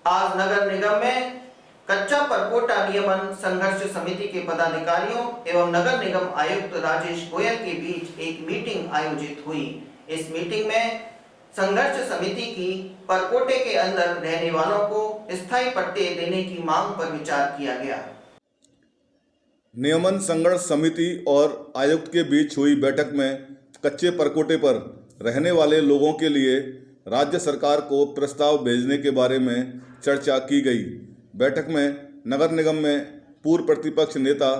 आज नगर निगम में कच्चा परकोटा नियमन संघर्ष समिति के पदाधिकारियों एवं नगर निगम आयुक्त राजेश गोयल के बीच एक मीटिंग आयोजित हुई। इस मीटिंग में संघर्ष समिति की परकोटे के अंदर रहने वालों को स्थायी पट्टे देने की मांग पर विचार किया गया। नियमन संघर्ष समिति और आयुक्त के बीच हुई बैठक में कच्चे परकोटे पर रहने वाले लोगों के लिए राज्य सरकार को प्रस्ताव भेजने के बारे में चर्चा की गई। बैठक में नगर निगम में पूर्व प्रतिपक्ष नेता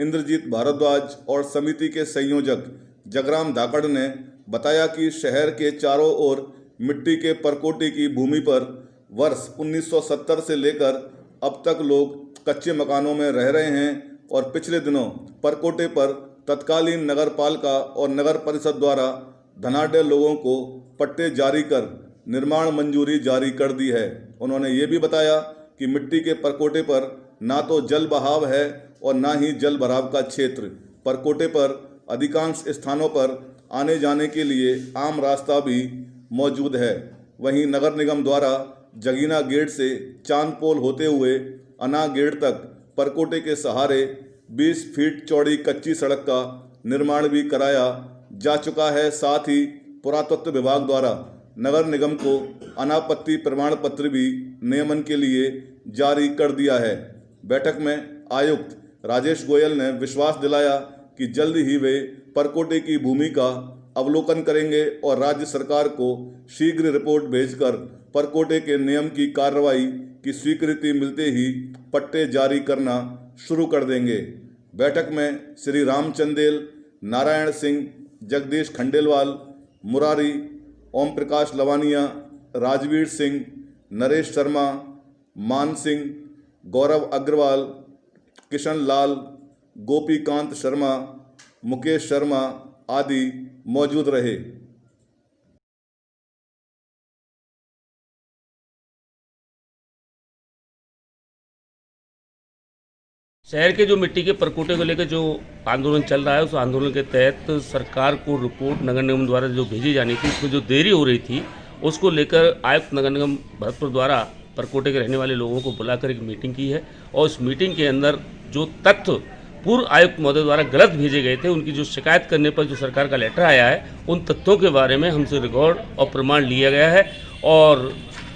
इंद्रजीत भारद्वाज और समिति के संयोजक जगराम धाकड़ ने बताया कि शहर के चारों ओर मिट्टी के परकोटे की भूमि पर वर्ष 1970 से लेकर अब तक लोग कच्चे मकानों में रह रहे हैं और पिछले दिनों परकोटे पर तत्कालीन नगर पालिका और नगर परिषद द्वारा धनाढ्य लोगों को पट्टे जारी कर निर्माण मंजूरी जारी कर दी है। उन्होंने ये भी बताया कि मिट्टी के परकोटे पर ना तो जल बहाव है और ना ही जल भराव का क्षेत्र। परकोटे पर अधिकांश स्थानों पर आने जाने के लिए आम रास्ता भी मौजूद है। वहीं नगर निगम द्वारा जगीना गेट से चांदपोल होते हुए अना गेट तक परकोटे के सहारे 20 फीट चौड़ी कच्ची सड़क का निर्माण भी कराया जा चुका है। साथ ही पुरातत्व विभाग द्वारा नगर निगम को अनापत्ति प्रमाण पत्र भी नियमन के लिए जारी कर दिया है। बैठक में आयुक्त राजेश गोयल ने विश्वास दिलाया कि जल्द ही वे परकोटे की भूमि का अवलोकन करेंगे और राज्य सरकार को शीघ्र रिपोर्ट भेजकर परकोटे के नियम की कार्रवाई की स्वीकृति मिलते ही पट्टे जारी करना शुरू कर देंगे। बैठक में श्री राम चंदेल, नारायण सिंह, जगदीश खंडेलवाल, मुरारी, ओम प्रकाश लवानिया, राजवीर सिंह, नरेश शर्मा, मान सिंह, गौरव अग्रवाल, किशन लाल, गोपीकांत शर्मा, मुकेश शर्मा आदि मौजूद रहे। शहर के जो मिट्टी के परकोटे को लेकर जो आंदोलन चल रहा है, उस आंदोलन के तहत सरकार को रिपोर्ट नगर निगम द्वारा जो भेजी जानी थी, उसमें जो देरी हो रही थी, उसको लेकर आयुक्त नगर निगम भरतपुर द्वारा परकोटे के रहने वाले लोगों को बुलाकर एक मीटिंग की है। और उस मीटिंग के अंदर जो तथ्य पूर्व आयुक्त महोदय द्वारा गलत भेजे गए थे, उनकी जो शिकायत करने पर जो सरकार का लेटर आया है, उन तथ्यों के बारे में हमसे रिकॉर्ड और प्रमाण लिया गया है। और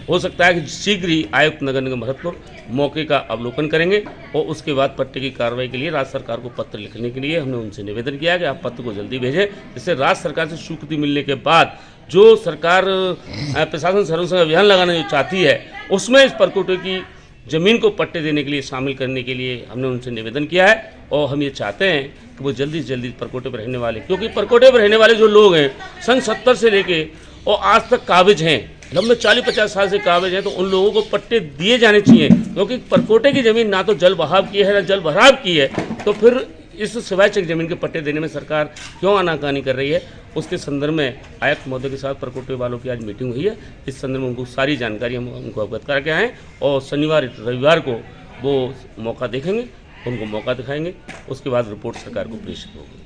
हो सकता है कि शीघ्र ही आयुक्त नगर निगम भरतपुर मौके का अवलोकन करेंगे और उसके बाद पट्टे की कार्रवाई के लिए राज्य सरकार को पत्र लिखने के लिए हमने उनसे निवेदन किया कि आप पत्र को जल्दी भेजें, जिससे राज्य सरकार से स्वीकृति मिलने के बाद जो सरकार प्रशासन सर्वेक्षण अभियान लगाना जो चाहती है, उसमें इस परकोटे की ज़मीन को पट्टे देने के लिए शामिल करने के लिए हमने उनसे निवेदन किया है। और हम ये चाहते हैं कि वो जल्दी से जल्दी परकोटे पर रहने वाले, क्योंकि परकोटे पर रहने वाले जो लोग हैं सन 70 से लेके और आज तक काबिज हैं, लंबे 40-50 साल से काबिज हैं, तो उन लोगों को पट्टे दिए जाने चाहिए। क्योंकि परकोटे की ज़मीन ना तो जल बहाव की है ना जल भराव की है, तो फिर इस सिवाय चक ज़मीन के पट्टे देने में सरकार क्यों आनाकानी कर रही है। उसके संदर्भ में आयुक्त महोदय के साथ परकोटे वालों की आज मीटिंग हुई है। इस संदर्भ में उनको सारी जानकारी हम उनको अवगत करके आए और शनिवार रविवार को वो मौका देखेंगे, उनको मौका दिखाएंगे, उसके बाद रिपोर्ट सरकार को प्रेषित होगी।